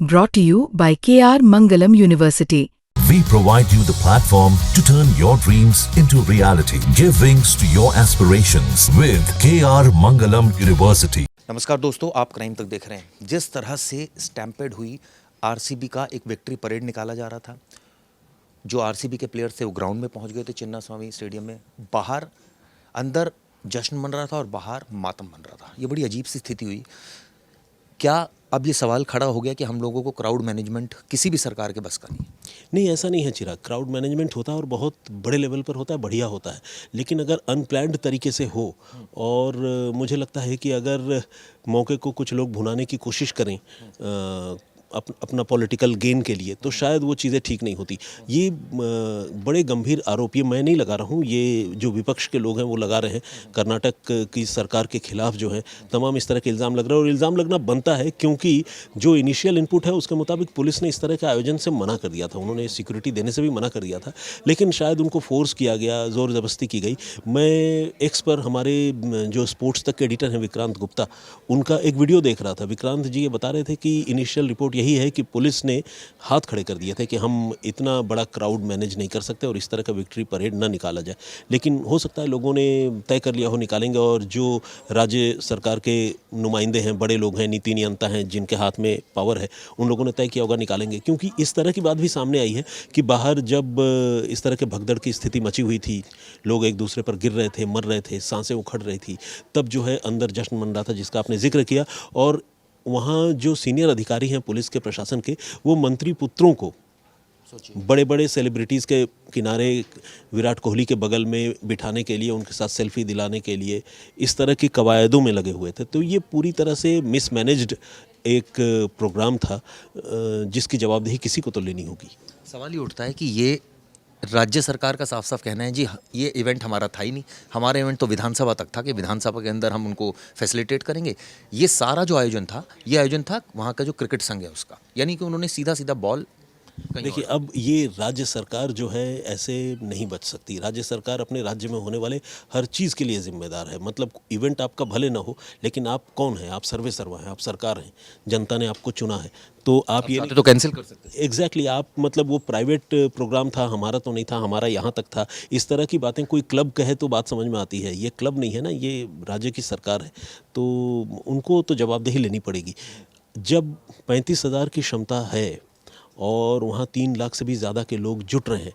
Brought to you by KR Mangalam University. We provide you the platform to turn your dreams into reality. Give wings to your aspirations with KR Mangalam University. नमस्कार दोस्तों, आप crime तक देख रहे हैं। जिस तरह से स्टैम्पेड हुई आरसीबी का एक विक्ट्री परेड निकाला जा रहा था। जो आरसीबी के प्लेयर्स थे वो ग्राउंड में पहुंच गए थे चिन्ना स्वामी स्टेडियम में। बाहर अंदर जश्न मन रहा था और बाहर मातम मन रहा था। ये बड़ी अजीब सी स्थिति हुई। क्या अब ये सवाल खड़ा हो गया कि हम लोगों को क्राउड मैनेजमेंट किसी भी सरकार के बस का नहीं, ऐसा नहीं है चिराग। क्राउड मैनेजमेंट होता है और बहुत बड़े लेवल पर होता है, बढ़िया होता है। लेकिन अगर अनप्लान्ड तरीके से हो और मुझे लगता है कि अगर मौके को कुछ लोग भुनाने की कोशिश करें अपना पॉलिटिकल गेन के लिए, तो शायद वो चीज़ें ठीक नहीं होती। ये बड़े गंभीर आरोप ये मैं नहीं लगा रहा हूँ, ये जो विपक्ष के लोग हैं वो लगा रहे हैं। कर्नाटक की सरकार के खिलाफ जो है तमाम इस तरह के इल्ज़ाम लग रहे हैं और इल्ज़ाम लगना बनता है, क्योंकि जो इनिशियल इनपुट है उसके मुताबिक पुलिस ने इस तरह के आयोजन से मना कर दिया था। उन्होंने सिक्योरिटी देने से भी मना कर दिया था, लेकिन शायद उनको फोर्स किया गया, ज़ोर ज़बरदस्ती की गई। मैं एक्स पर हमारे जो स्पोर्ट्स तक के एडिटर हैं विक्रांत गुप्ता, उनका एक वीडियो देख रहा था। विक्रांत जी ये बता रहे थे कि इनिशियल रिपोर्ट यही है कि पुलिस ने हाथ खड़े कर दिए थे कि हम इतना बड़ा क्राउड मैनेज नहीं कर सकते और इस तरह का विक्ट्री परेड ना निकाला जाए। लेकिन हो सकता है लोगों ने तय कर लिया हो निकालेंगे, और जो राज्य सरकार के नुमाइंदे हैं, बड़े लोग हैं, नीति नियंता हैं, जिनके हाथ में पावर है, उन लोगों ने तय किया होगा निकालेंगे। क्योंकि इस तरह की बात भी सामने आई है कि बाहर जब इस तरह के भगदड़ की स्थिति मची हुई थी, लोग एक दूसरे पर गिर रहे थे, मर रहे थे, सांसें उखड़ रही थी, तब जो है अंदर जश्न मन रहा था, जिसका आपने जिक्र किया। और वहाँ जो सीनियर अधिकारी हैं पुलिस के प्रशासन के, वो मंत्री पुत्रों को बड़े बड़े सेलिब्रिटीज़ के किनारे, विराट कोहली के बगल में बिठाने के लिए, उनके साथ सेल्फी दिलाने के लिए इस तरह की कवायदों में लगे हुए थे। तो ये पूरी तरह से मिसमैनेज्ड एक प्रोग्राम था, जिसकी जवाबदेही किसी को तो लेनी होगी। सवाल ये उठता है कि ये राज्य सरकार का साफ साफ कहना है जी ये इवेंट हमारा था ही नहीं, हमारा इवेंट तो विधानसभा तक था कि विधानसभा के अंदर हम उनको फैसिलिटेट करेंगे। ये सारा जो आयोजन था, ये आयोजन था वहाँ का जो क्रिकेट संघ है उसका, यानी कि उन्होंने सीधा सीधा बॉल। देखिए, अब ये राज्य सरकार जो है ऐसे नहीं बच सकती। राज्य सरकार अपने राज्य में होने वाले हर चीज़ के लिए जिम्मेदार है। मतलब इवेंट आपका भले ना हो, लेकिन आप कौन हैं? आप सर्वे सर्वा हैं, आप सरकार हैं, जनता ने आपको चुना है, तो आप ये तो कैंसिल कर सकते हैं। एग्जैक्टली आप मतलब वो प्राइवेट प्रोग्राम था, हमारा तो नहीं था, हमारा यहाँ तक था, इस तरह की बातें कोई क्लब कहे तो बात समझ में आती है। ये क्लब नहीं है ना, ये राज्य की सरकार है, तो उनको तो जवाबदेही लेनी पड़ेगी। जब 35,000 की क्षमता है और वहाँ 3 लाख से भी ज़्यादा के लोग जुट रहे हैं,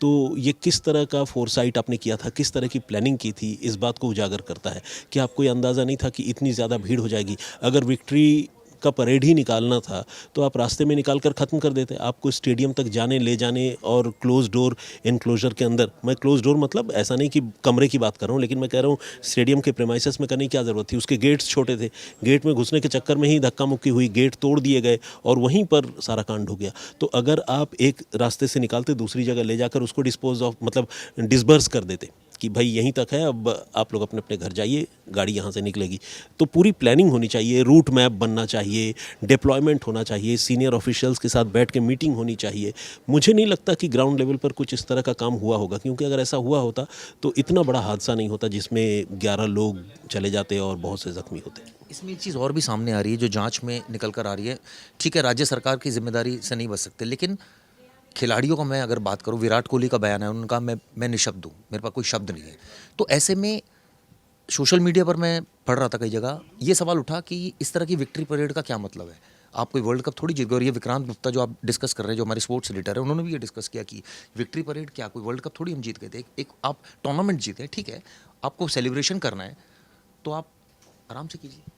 तो ये किस तरह का फोरसाइट आपने किया था, किस तरह की प्लानिंग की थी, इस बात को उजागर करता है कि आपको ये अंदाज़ा नहीं था कि इतनी ज़्यादा भीड़ हो जाएगी। अगर विक्ट्री का परेड ही निकालना था तो आप रास्ते में निकाल कर ख़त्म कर देते। आपको स्टेडियम तक जाने, ले जाने और क्लोज डोर इनक्लोजर के अंदर, मैं क्लोज डोर मतलब ऐसा नहीं कि कमरे की बात कर रहा हूँ, लेकिन मैं कह रहा हूँ स्टेडियम के प्रेमाइसेस में करने की क्या ज़रूरत थी। उसके गेट्स छोटे थे, गेट में घुसने के चक्कर में ही धक्का मुक्की हुई, गेट तोड़ दिए गए और वहीं पर सारा कांड हो गया। तो अगर आप एक रास्ते से निकालते, दूसरी जगह ले जाकर उसको डिस्पोज ऑफ मतलब डिसबर्स कर देते कि भाई यहीं तक है, अब आप लोग अपने अपने घर जाइए, गाड़ी यहाँ से निकलेगी। तो पूरी प्लानिंग होनी चाहिए, रूट मैप बनना चाहिए, डिप्लॉयमेंट होना चाहिए, सीनियर ऑफिशियल्स के साथ बैठ के मीटिंग होनी चाहिए। मुझे नहीं लगता कि ग्राउंड लेवल पर कुछ इस तरह का काम हुआ होगा, क्योंकि अगर ऐसा हुआ होता तो इतना बड़ा हादसा नहीं होता जिसमें 11 लोग चले जाते और बहुत से जख्मी होते। इसमें एक चीज़ और भी सामने आ रही है जो जांच में निकल कर आ रही है। ठीक है, राज्य सरकार की जिम्मेदारी से नहीं बच सकते, लेकिन खिलाड़ियों का मैं अगर बात करूं, विराट कोहली का बयान है, उनका मैं निशब्द हूँ, मेरे पास कोई शब्द नहीं है। तो ऐसे में सोशल मीडिया पर मैं पढ़ रहा था कई जगह, ये सवाल उठा कि इस तरह की विक्ट्री परेड का क्या मतलब है। आप कोई वर्ल्ड कप थोड़ी जीत गए। और ये विक्रांत गुप्ता जो आप डिस्कस कर रहे हैं, जो हमारे स्पोर्ट्स एडिटर है, उन्होंने भी ये डिस्कस किया कि विक्ट्री परेड क्या, कोई वर्ल्ड कप थोड़ी हम जीत गए थे। एक आप टूर्नामेंट जीते, ठीक है, आपको सेलिब्रेशन करना है तो आप आराम से कीजिए।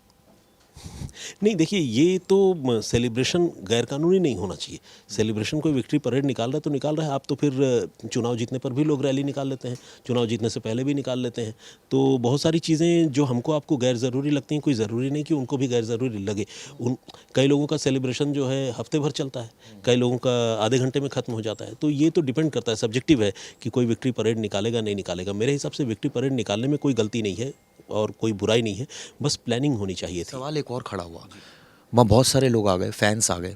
नहीं, देखिए, ये तो सेलिब्रेशन गैरकानूनी नहीं होना चाहिए। सेलिब्रेशन कोई विक्ट्री परेड निकाल रहा है तो निकाल रहा है। आप तो फिर चुनाव जीतने पर भी लोग रैली निकाल लेते हैं, चुनाव जीतने से पहले भी निकाल लेते हैं। तो बहुत सारी चीज़ें जो हमको आपको गैर ज़रूरी लगती हैं, कोई ज़रूरी नहीं कि उनको भी गैर ज़रूरी लगे। कई लोगों का सेलिब्रेशन जो है हफ्ते भर चलता है, कई लोगों का आधे घंटे में ख़त्म हो जाता है। तो ये तो डिपेंड करता है, सब्जेक्टिव है कि कोई विक्ट्री परेड निकालेगा नहीं निकालेगा। मेरे हिसाब से विक्ट्री परेड निकालने में कोई गलती नहीं है और कोई बुराई नहीं है, बस प्लानिंग होनी चाहिए थी। सवाल एक और खड़ा हुआ, वहाँ बहुत सारे लोग आ गए, फैंस आ गए,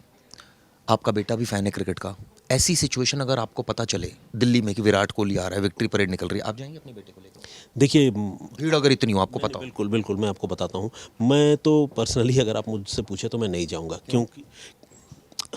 आपका बेटा भी फ़ैन है क्रिकेट का। ऐसी सिचुएशन अगर आपको पता चले दिल्ली में कि विराट कोहली आ रहा है, विक्ट्री परेड निकल रही है, आप जाएंगे अपने बेटे को लेकर? देखिए, भीड़ अगर इतनी हो, आपको पता हो। बिल्कुल बिल्कुल, मैं आपको बताता हूँ। मैं तो पर्सनली अगर आप मुझसे पूछे तो मैं नहीं जाऊँगा, क्योंकि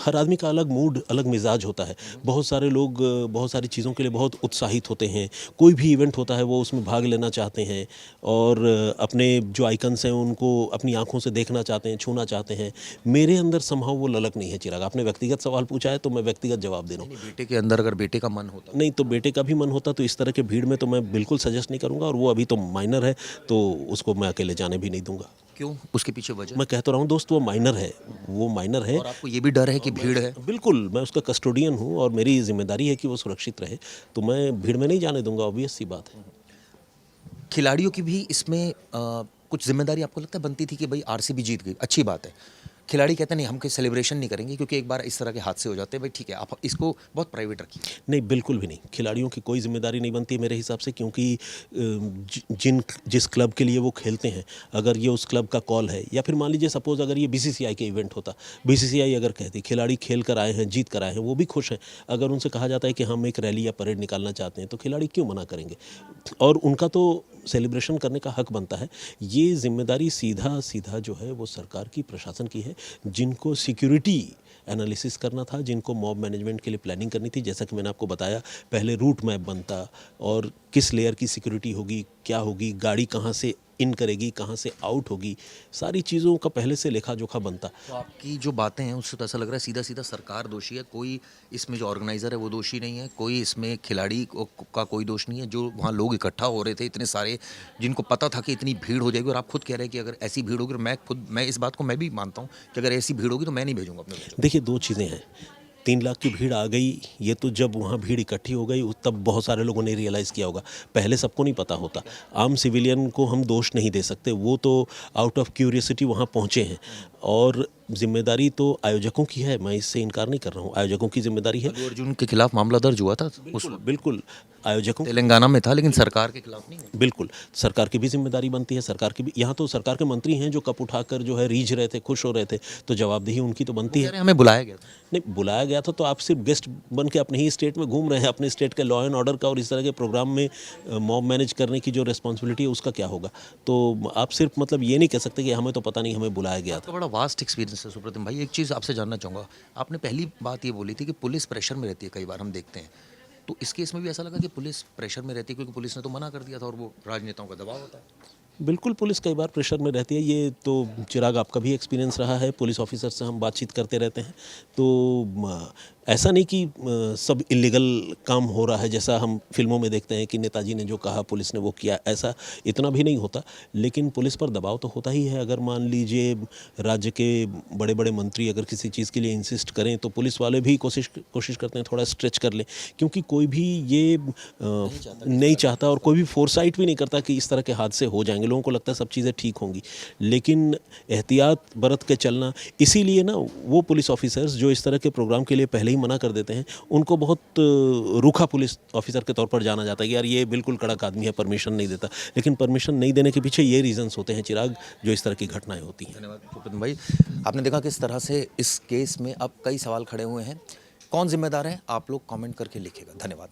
हर आदमी का अलग मूड, अलग मिजाज होता है। बहुत सारे लोग बहुत सारी चीज़ों के लिए बहुत उत्साहित होते हैं, कोई भी इवेंट होता है वो उसमें भाग लेना चाहते हैं और अपने जो आइकन्स हैं उनको अपनी आंखों से देखना चाहते हैं, छूना चाहते हैं। मेरे अंदर संभव वो ललक नहीं है चिराग। आपने व्यक्तिगत सवाल पूछा है तो मैं व्यक्तिगत जवाब दे रहा हूँ। नहीं, बेटे के अंदर अगर बेटे का मन होता नहीं तो बेटे का भी मन होता तो इस तरह के भीड़ में तो मैं बिल्कुल सजेस्ट नहीं करूँगा, और वो अभी तो माइनर है तो उसको मैं अकेले जाने भी नहीं दूंगा। क्यों, उसके पीछे वजह? मैं कह तो रहा हूँ दोस्त, वो माइनर है, वो माइनर है। और आपको ये भी डर है कि भीड़ है? बिल्कुल, मैं उसका कस्टोडियन हूँ और मेरी जिम्मेदारी है कि वो सुरक्षित रहे, तो मैं भीड़ में नहीं जाने दूंगा, ऑब्वियस सी बात है। खिलाड़ियों की भी इसमें कुछ जिम्मेदारी आपको लगता है बनती थी कि भाई आरसीबी जीत गई, अच्छी बात है। खिलाड़ी कहते हैं नहीं, हम कोई सेलिब्रेशन नहीं करेंगे क्योंकि एक बार इस तरह के हादसे हो जाते हैं, भाई ठीक है आप इसको बहुत प्राइवेट रखिए। नहीं, बिल्कुल भी नहीं, खिलाड़ियों की कोई जिम्मेदारी नहीं बनती मेरे हिसाब से, क्योंकि जिस क्लब के लिए वो खेलते हैं, अगर ये उस क्लब का कॉल है, या फिर मान लीजिए सपोज अगर ये बीसीसीआई के इवेंट होता, बीसीसीआई अगर कहती खिलाड़ी खेल कर आए हैं, जीत कर आए हैं, वो भी खुश हैं, अगर उनसे कहा जाता है कि हम एक रैली या परेड निकालना चाहते हैं तो खिलाड़ी क्यों मना करेंगे? और उनका तो सेलिब्रेशन करने का हक बनता है। ये जिम्मेदारी सीधा सीधा जो है वो सरकार की, प्रशासन की है, जिनको सिक्योरिटी एनालिसिस करना था, जिनको मॉब मैनेजमेंट के लिए प्लानिंग करनी थी। जैसा कि मैंने आपको बताया, पहले रूट मैप बनता और किस लेयर की सिक्योरिटी होगी, क्या होगी, गाड़ी कहाँ से इन करेगी, कहाँ से आउट होगी, सारी चीज़ों का पहले से लेखा जोखा बनता। तो आपकी जो बातें हैं उससे तो ऐसा लग रहा है सीधा सीधा सरकार दोषी है, कोई इसमें जो ऑर्गेनाइजर है वो दोषी नहीं है, कोई इसमें खिलाड़ी का कोई दोष नहीं है। जो वहाँ लोग इकट्ठा हो रहे थे इतने सारे, जिनको पता था कि इतनी भीड़ हो जाएगी, और आप खुद कह रहे हैं कि अगर ऐसी भीड़ होगी, मैं इस बात को मैं भी मानता हूँ कि अगर ऐसी भीड़ होगी तो मैं नहीं भेजूंगा अपने बच्चों को। देखिए, दो चीज़ें हैं। 3 लाख की भीड़ आ गई, ये तो जब वहाँ भीड़ इकट्ठी हो गई तब बहुत सारे लोगों ने रियलाइज़ किया होगा, पहले सबको नहीं पता होता। आम सिविलियन को हम दोष नहीं दे सकते, वो तो आउट ऑफ क्यूरियोसिटी वहाँ पहुँचे हैं, और जिम्मेदारी तो आयोजकों की है, मैं इससे इनकार नहीं कर रहा हूँ, आयोजकों की जिम्मेदारी है। अल्लू अर्जुन के खिलाफ मामला दर्ज हुआ था उस बिल्कुल आयोजकों, तेलंगाना में था, लेकिन सरकार के खिलाफ नहीं है। बिल्कुल सरकार की भी जिम्मेदारी बनती है, सरकार की भी। यहाँ तो सरकार के मंत्री हैं जो कप उठाकर जो है रीझ रहे थे, खुश हो रहे थे, तो जवाबदेही उनकी तो बनती है। कह रहे हैं, हमें बुलाया गया था। नहीं, बुलाया गया था तो आप सिर्फ गेस्ट बन के अपने ही स्टेट में घूम रहे हैं, अपने स्टेट के लॉ एंड ऑर्डर का और इस तरह के प्रोग्राम में मॉब मैनेज करने की जो रिस्पॉन्सिबिलिटी है उसका क्या होगा? तो आप सिर्फ मतलब ये नहीं कह सकते कि हमें तो पता नहीं, हमें बुलाया गया था। तो बड़ा वास्ट एक्सपीरियंस है सुप्रतिम भाई। एक चीज़ आपसे जानना चाहूँगा, आपने पहली बात ये बोली थी कि पुलिस प्रेशर में रहती है, कई बार हम देखते हैं, तो इस केस में भी ऐसा लगा कि पुलिस प्रेशर में रहती है क्योंकि पुलिस ने तो मना कर दिया था और वो राजनेताओं का दबाव होता है। बिल्कुल, पुलिस कई बार प्रेशर में रहती है, ये तो चिराग आपका भी एक्सपीरियंस रहा है, पुलिस ऑफिसर से हम बातचीत करते रहते हैं, तो ऐसा नहीं कि सब इलीगल काम हो रहा है जैसा हम फिल्मों में देखते हैं कि नेताजी ने जो कहा पुलिस ने वो किया, ऐसा इतना भी नहीं होता। लेकिन पुलिस पर दबाव तो होता ही है। अगर मान लीजिए राज्य के बड़े बड़े मंत्री अगर किसी चीज़ के लिए इंसिस्ट करें तो पुलिस वाले भी कोशिश करते हैं थोड़ा स्ट्रेच कर लें, क्योंकि कोई भी ये नहीं चाहता और कोई भी फोरसाइट भी नहीं करता कि इस तरह के हादसे हो जाएंगे। लोगों को लगता है सब चीज़ें ठीक होंगी, लेकिन एहतियात बरत के चलना, इसीलिए ना वो पुलिस ऑफिसर्स जो इस तरह के प्रोग्राम के लिए पहले ही मना कर देते हैं, उनको बहुत रूखा पुलिस ऑफिसर के तौर पर जाना जाता है कि यार ये बिल्कुल कड़क आदमी है, परमिशन नहीं देता। लेकिन परमिशन नहीं देने के पीछे ये रीजंस होते हैं चिराग, जो इस तरह की घटनाएं होती हैं। धन्यवाद सुप्रतिम भाई। आपने देखा किस तरह से इस केस में अब कई सवाल खड़े हुए हैं। कौन जिम्मेदार है, आप लोग कमेंट करके लिखिएगा। धन्यवाद।